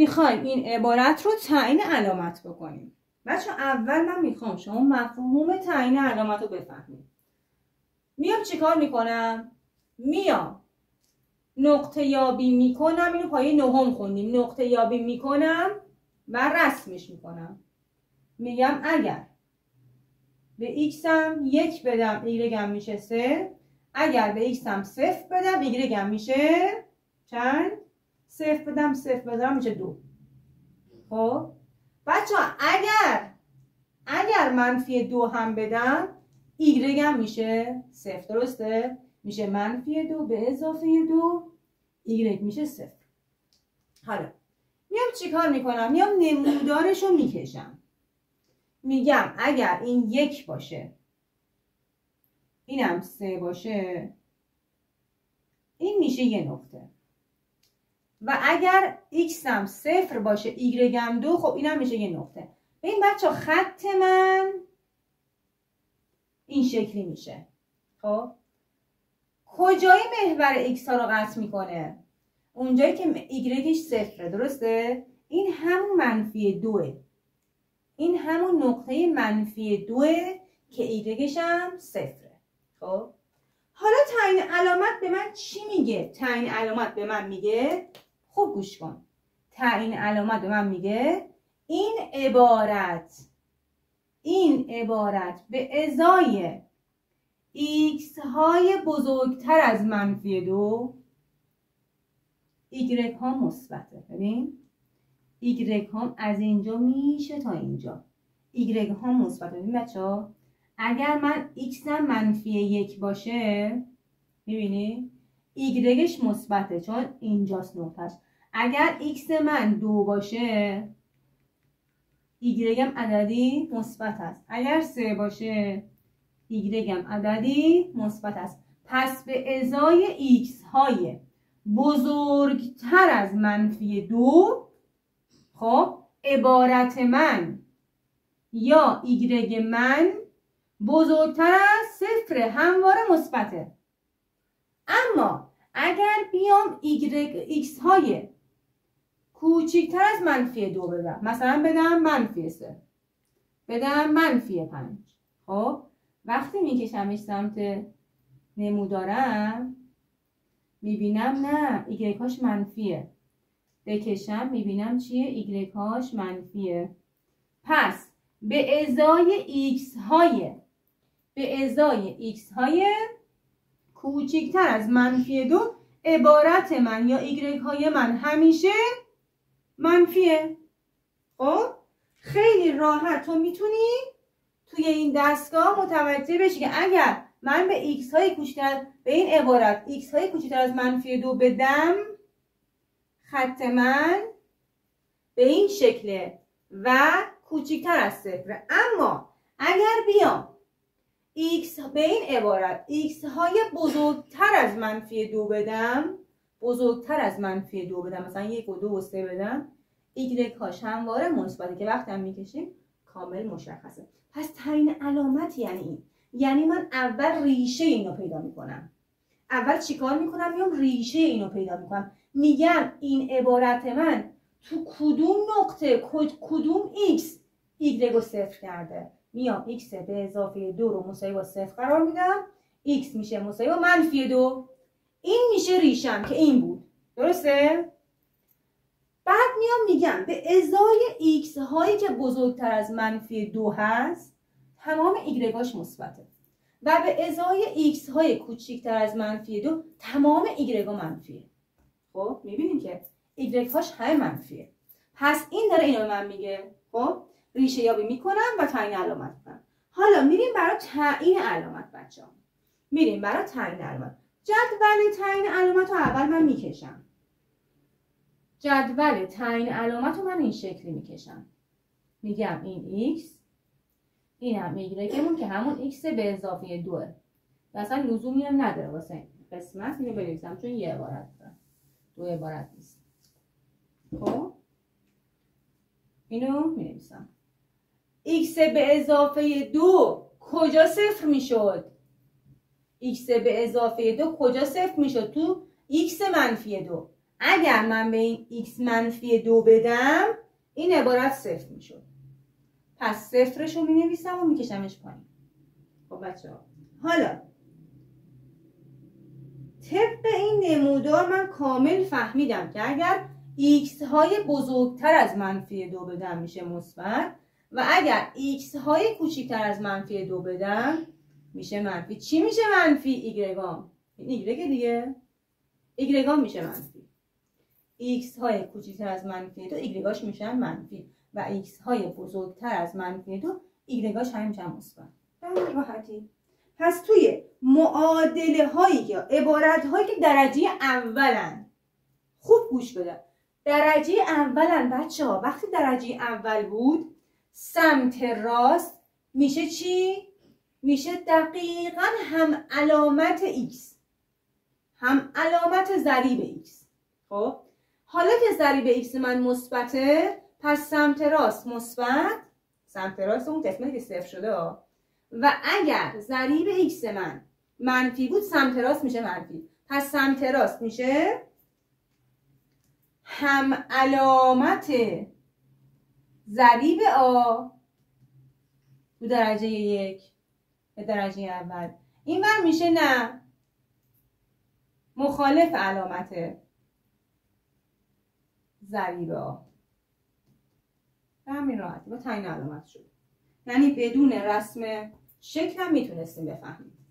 میخوایم این عبارت رو تعیین علامت بکنیم. بچه اول من میخوام شما مفهوم تعیین علامت رو بفهمید. میام چیکار میکنم؟ میام نقطه یابی میکنم، اینو پایه نهم خوندیم، نقطه یابی میکنم و رسمش میکنم. میگم اگر به x هم 1 بدم y هم میشه 3، اگر به x هم 0 بدم y هم میشه چند؟ 0 بدم 0 بدم میشه 2. خب بچه اگر منفی 2 هم بدم y هم میشه 0. درسته؟ میشه منفی 2 به اضافه 2 y میشه 0. حالا میام چیکار میکنم؟ میام نمودارش رو میکشم. میگم اگر این 1 باشه، اینم 3 باشه، این میشه یه نقطه. و اگر x هم 0 باشه y هم 2، خب اینم میشه یه نقطه. ببین بچه خط من این شکلی میشه. خب کجای محور x ها رو قطع میکنه؟ اونجایی که y 0. درسته؟ این همون منفی 2، این همون نقطه منفی 2 که y هم 0. خب حالا تعیین علامت به من چی میگه؟ تعیین علامت به من میگه، خوب گوش کن، تعیین علامت به من میگه این عبارت به ازای x های بزرگتر از منفی 2 y ها مثبته. ببین y ها از اینجا میشه تا اینجا، y ها مثبته. ببین بچه‌ها اگر من x هم منفی 1 باشه، میبینی y مثبته چون اینجاست نقطه‌اش. اگر x من 2 باشه y هم عددی مثبت است. اگر 3 باشه y هم عددی مثبت است. پس به ازای x های بزرگتر از منفی 2، خب عبارت من یا y من بزرگتر از 0 همواره مثبته. اما اگر بیام x های کوچکتر از منفی 2 بدم، مثلا بدم منفی 3، بدم منفی 5، خب وقتی میکشمش سمت نمودارم میبینم نه y هاش منفیه، بکشم میبینم چیه؟ y هاش منفیه. پس به ازای x های کوچکتر از منفی 2 عبارت من یا y های من همیشه منفیه. خب خیلی راحت تو میتونی توی این دستگاه متوجه بشی که اگر من به x های کوچکتر، به این عبارت x های کوچکتر از منفی 2 بدم، خط من به این شکله و کوچکتر از 0. اما اگر بیام x به این عبارت x های بزرگتر از منفی 2 بدم، مثلا 1 و 2 و 3 بدم، y هاش همواره مثبته که وقتی هم میکشیم کامل مشخصه. پس تعیین علامت یعنی این، یعنی من اول ریشه اینو پیدا میکنم. اول چیکار میکنم؟ میام ریشه اینو پیدا میکنم، میگم این عبارت من تو کدوم نقطه کدوم x y رو صفر کرده. میام x به اضافه 2 رو مساوی با 0 قرار میدم، x میشه مساوی با منفی 2، این میشه ریشم که این بود. درسته؟ بعد میام میگم به ازای x هایی که بزرگتر از منفی 2 هست تمام y هاش مثبته و به ازای x های کوچکتر از منفی 2 تمام y ها منفیه. خب میبینیم که y هاش همه منفیه. پس این داره اینو به من میگه. خب ریشه یابی میکنم و تعیین علامت میکنم. حالا میریم برای تعیین علامت بچه‌ها. جدول تعیین علامت رو اول من میکشم. جدول تعیین علامت رو من این شکلی میکشم. میگم این x، این هم y که همون x به اضافه 2. اصلا لزومی هم نداره واسه قسمت اینو بنویسم چون یه عبارت داره، 2 عبارت نیست. خب اینو مینویسم. x به اضافه 2 کجا صفر میشد؟ x به اضافه 2 کجا صفر میشد؟ تو x منفی 2. اگر من به این x منفی 2 بدم این عبارت صفر میشد. پس صفرش رو می نویسم و میکشمش پایین. خب بچه ها حالا طبق این نمودار من کامل فهمیدم که اگر x های بزرگتر از منفی 2 بدم میشه مثبت و اگر x های کوچکتر از منفی 2 بدم میشه منفی. چی میشه منفی؟ ایگرگام. این ایگرگ دیگه. ایگرگام میشه منفی. x های کوچکتر از منفی 2 ایگرگاش میشن منفی و x های بزرگتر از منفی 2 ایگرگاش هم میشن مثبت. به همین راحتی. پس توی معادله هایی یا عبارت هایی که درجه اولن، خوب گوش بده، درجه اولن بچه ها، وقتی درجه اول بود سمت راست میشه چی؟ میشه دقیقا هم علامت x، هم علامت ضریب x. خب حالا که ضریب x من مثبته پس سمت راست مثبت، سمت راست اون قسمتی که صفر شده ها. و اگر ضریب x من منفی بود سمت راست میشه منفی، پس سمت راست میشه هم علامت ضریب a تو درجه 1 به درجه اول. این بر میشه نه مخالف علامت ضریب a. به همین راحتی با تعیین علامت شد. یعنی بدون رسم شکل هم میتونستیم بفهمیم.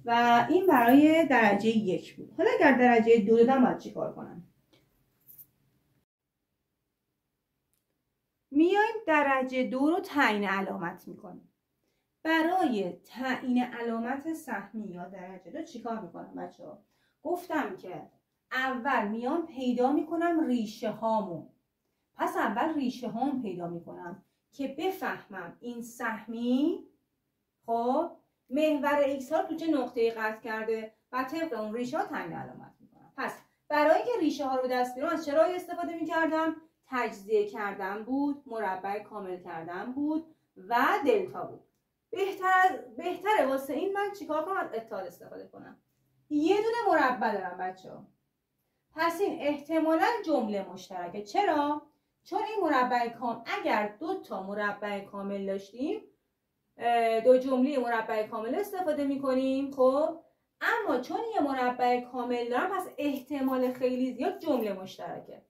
و این برای درجه 1 بود. حالا اگر درجه 2 دادم باید چی کار کنم؟ میایم درجه 2 رو تعیین علامت میکنیم. برای تعیین علامت سهمی یا درجه 2 چیکار میکنم بچه ها؟ گفتم که اول میام پیدا میکنم ریشه هامو. پس اول ریشه هام پیدا میکنم که بفهمم این سهمی خب محور x ها تو چه نقطه‌ای قطع کرده و طبق اون ریشه ها تعیین علامت میکنم. پس برای اینکه ریشه ها رو به دست بیارم از چه راهی استفاده میکردم؟ تجزیه کردن بود، مربع کامل کردن بود و دلتا بود. بهتره واسه این من چیکار کنم؟ از اتحاد استفاده کنم. یه دونه مربع دارم بچه‌ها. پس این احتمالاً جمله مشترکه. چرا؟ چون این مربع کامل اگر 2 تا مربع کامل داشتیم 2 جمله مربع کامل استفاده می‌کنیم. خب اما چون یه مربع کامل دارم پس احتمال خیلی زیاد جمله مشترکه.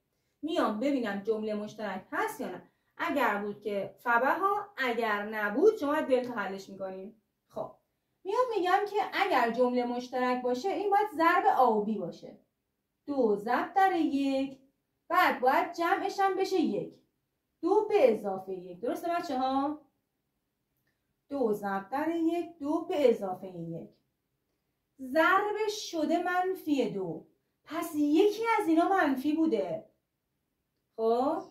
میام ببینم جمله مشترک هست یا نه. اگر بود که فبها، اگر نبود شما دلتا حلش می‌کنیم. خب میام میگم که اگر جمله مشترک باشه این باید ضرب a و b باشه. 2 ضرب در 1 بعد باید جمعش هم بشه 1. 2 به اضافه 1. درسته بچه ها؟ 2 ضرب در 1 2 به اضافه 1. ضربش شده منفی 2. پس یکی از اینا منفی بوده. خب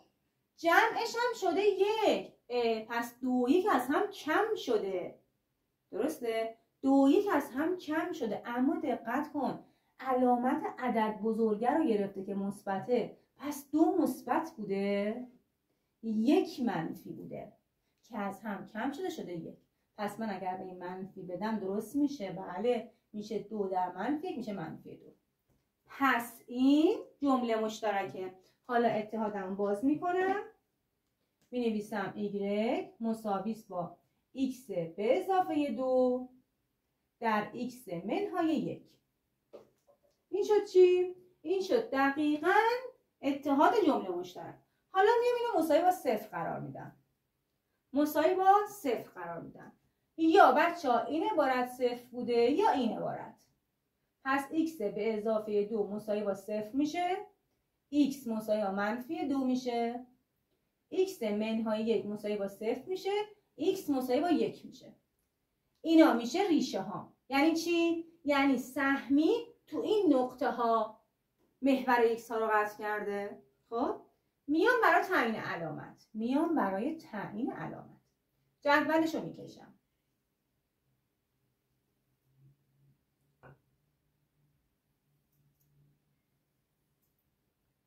جمعش هم شده 1. پس 2 1 از هم کم شده. درسته؟ 2 1 از هم کم شده. اما دقت کن علامت عدد بزرگه رو گرفته که مثبته. پس 2 مثبت بوده 1 منفی بوده که از هم کم شده 1. پس من اگر به این منفی بدم درست میشه. بله میشه 2 در منفی 1 میشه منفی 2. پس این جمله مشترکه. حالا اتحادم باز میکنم. می نویسم y مساوی است با x به اضافه 2 در x منهای 1. این شد چی؟ این شد دقیقاً اتحاد جمله مشترک. حالا میام اینو مساوی با 0 قرار میدم. مساوی با 0 قرار میدم. یا بچه‌ها این عبارت 0 بوده یا این عبارت. پس x به اضافه 2 مساوی با 0 میشه. x مساوی با منفی 2 میشه. x منهای 1 مساوی با 0 میشه. x مساوی با 1 میشه. اینا میشه ریشه ها. یعنی چی؟ یعنی سهمی تو این نقطه ها محور x ها رو قطع کرده. خب میام برای تعیین علامت. جدولش رو میکشم.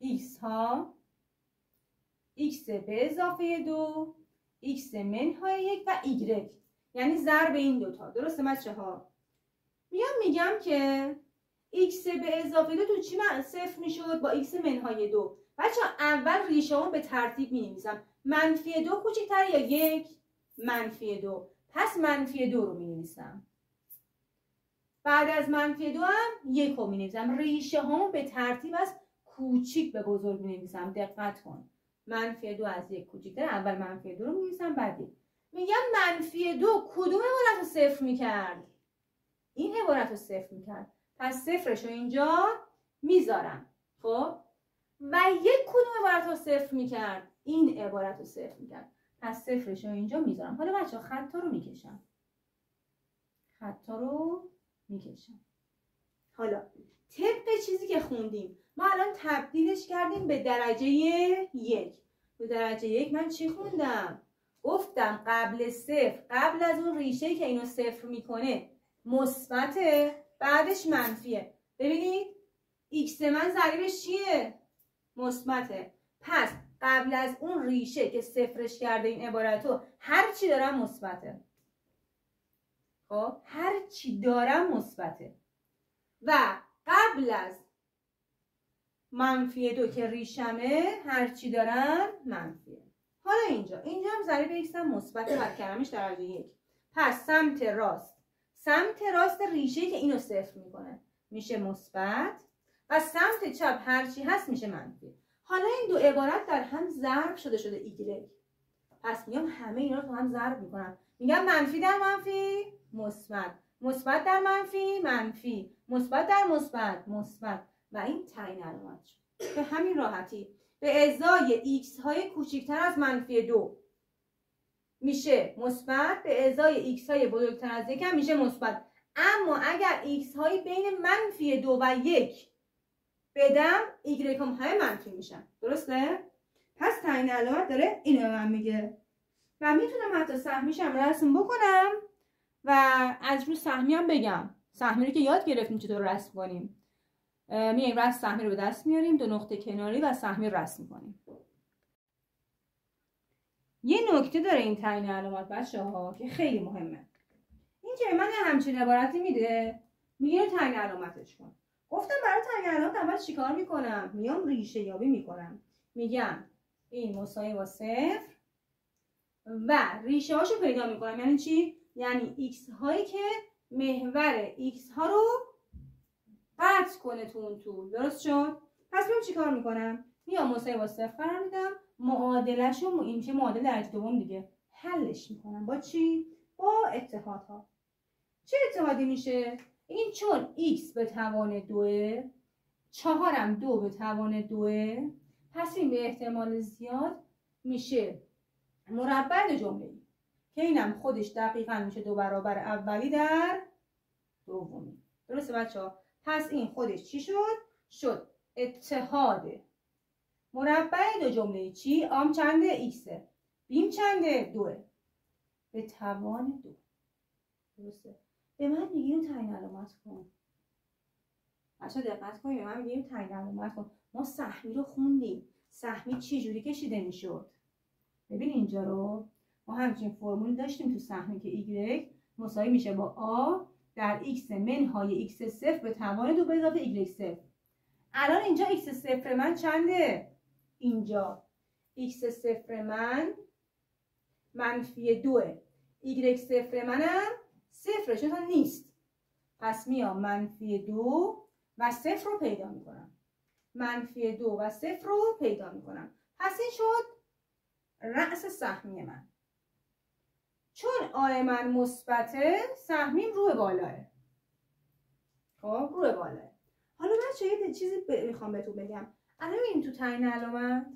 x ها x به اضافه 2 x منهای 1 و y یعنی ضرب این دوتا. درسته بچه ها؟ میام میگم که x به اضافه 2 تو چی صفر میشد؟ با x منهای 2. بچه‌ها اول ریشه ها به ترتیب می‌نویسم. -2 کوچکتر یا 1 -2. پس -2 رو می‌نویسم. بعد از -2 هم 1 رو می‌نویسم. ریشه ها به ترتیب از کوچیک به بزرگ می‌نویسم. دقت کن. -2 از 1 کوچیک‌تر، اول -2 رو می‌نویسم بعد 1. میگم -2 کدوم عبارت رو صفر می‌کرد؟ این عبارت رو صفر می‌کرد. پس صفرش رو اینجا میذارم. خب و 1 کدوم عبارت رو صفر می‌کرد؟ این عبارت رو صفر می‌کرد. پس صفرش رو اینجا میذارم. حالا بچه‌ها خطا رو می‌کشم. خطا رو می‌کشم. حالا طبق چیزی که خوندیم ما الان تبدیلش کردیم به درجه 1. به درجه 1 من چی خوندم؟ گفتم قبل صفر، قبل از اون ریشه که اینو صفر میکنه مثبته، بعدش منفیه. ببینید x من ضریبش چیه؟ مثبته. پس قبل از اون ریشه که صفرش کرده این عبارتو هر چی دارم مثبته. خب هر چی دارم مثبته. و قبل از -2 که ریشمه هر چی دارم منفیه. حالا اینجا هم ضریب x هم مثبته و کردمش درجه 1. پس سمت راست ریشه که اینو صفر میکنه میشه مثبت و سمت چپ هر چی هست میشه منفی. حالا این دو عبارت در هم ضرب شده y. پس میام همه اینا رو تو هم ضرب میکنم. میگم منفی در منفی مثبت، مثبت در منفی منفی، مثبت در مثبت و این تعیین علامت شد. به همین راحتی به ازای x های کوچکتر از -2 میشه مثبت، به ازای x های بزرگتر از 1 هم میشه مثبت. اما اگر x های بین -2 و 1 بدم y های منفی میشن. درسته؟ پس تعیین علامت داره اینو به من میگه و میتونم حتی سهمیش هم رسم بکنم و از رو سهمی هم بگم. سهمی رو که یاد گرفتیم چطور رسم کنیم. میایم رسم سهمی رو به دست میاریم، 2 نقطه کناری و سهمی رو رسم کنیم. یه نکته داره این تعیین علامت بچه‌ها که خیلی مهمه. این که من همچین عبارتی میده، میگه تعیین علامتش کن. گفتم برای تعیین علامت اول چیکار میکنم؟ میام ریشه یابی میکنم. میگم این مساوی با 0 و ریشه هاشو پیدا میکنم. یعنی چی؟ یعنی x هایی که محور x ها رو قطع کنه تو اون طول. درست شد؟ پس میام چیکار میکنم؟ میام مساوی با 0 قرار میدم، معادله‌شو این میشه معادل درجه دوم دیگه، حلش میکنم. با چی؟ با اتحادها. چه اتحادی میشه؟ این چون x به توان 2، 4 2 به توان 2، پس این به احتمال زیاد میشه مربع دو جمله‌ای که اینم خودش دقیقاً میشه 2 برابر اولی در دومی. درسته بچه‌ها؟ پس این خودش چی شد؟ شد اتحاد مربع دو جمله‌ای. چی؟ آم چنده؟ x، بیم چنده؟ 2 به توان 2. درسته؟ به من میگیم تعیین علامت کن. بچه‌ها دقت کنید، به من میگیم تعیین علامت کن. ما سهمی رو خوندیم. سهمی چه جوری کشیده میشد؟ ببین اینجا رو ما همچین فرمولی داشتیم تو سهمی که y مساوی میشه با a در x منهای x صفر به توان 2 به اضافه y صفر. الان اینجا x صفر من چنده؟ اینجا x صفر من -2، y صفر منم صفر چون نیست. پس میام -2 و 0 رو پیدا میکنم. -2 و 0 رو پیدا میکنم. پس این شد رأس سهمی من. چون آ من مثبته، سهمیم روی بالاه. خب روی بالاه. حالا بچه‌ها یه چیزی میخوام بهتون بگم. الان این تو تعیین علامت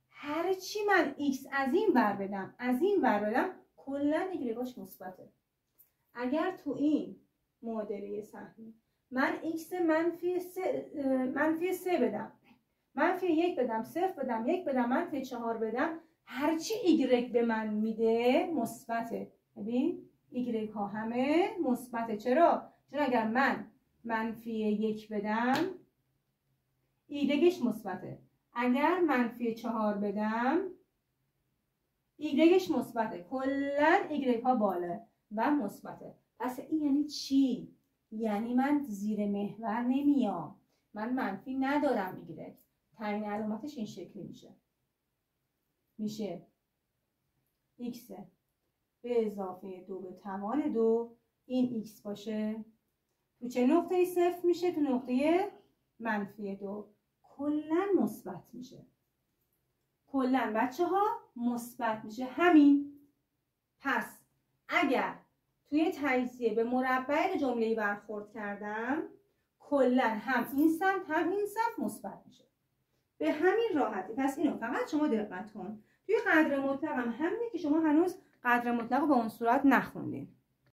هر چی من x از این ور بدم کلا ایگرگاش مثبته. اگر تو این معادله سهمی من x -3 بدم، -1 بدم، 0 بدم، 1 بدم، -4 بدم، هرچی ایگرگ به من میده مثبته. ببین ایگرگ ها همه مثبته. چرا؟ چون اگر من -1 بدم ایگرگش مثبته. اگر -4 بدم ایگرگش مثبته. کلا ایگرگ ها بالا و مثبته. پس این یعنی چی؟ یعنی من زیر محور نمیام، من منفی ندارم ایگرگ. تعیین علامتش این شکلی میشه x به اضافه 2 به توان 2 این x باشه. تو چه نقطه‌ای صفر میشه؟ تو نقطه منفی 2. کلاً مثبت میشه. کلاً بچه ها مثبت میشه. همین. پس اگر توی تجزیه به مربع جمله‌ای برخورد کردم، کلاً هم این سمت هم این سمت مثبت میشه. به همین راحتی. پس اینو فقط شما دقت کن. توی قدر مطلق هم همینه که شما هنوز قدر مطلق رو به اون صورت نخوندین.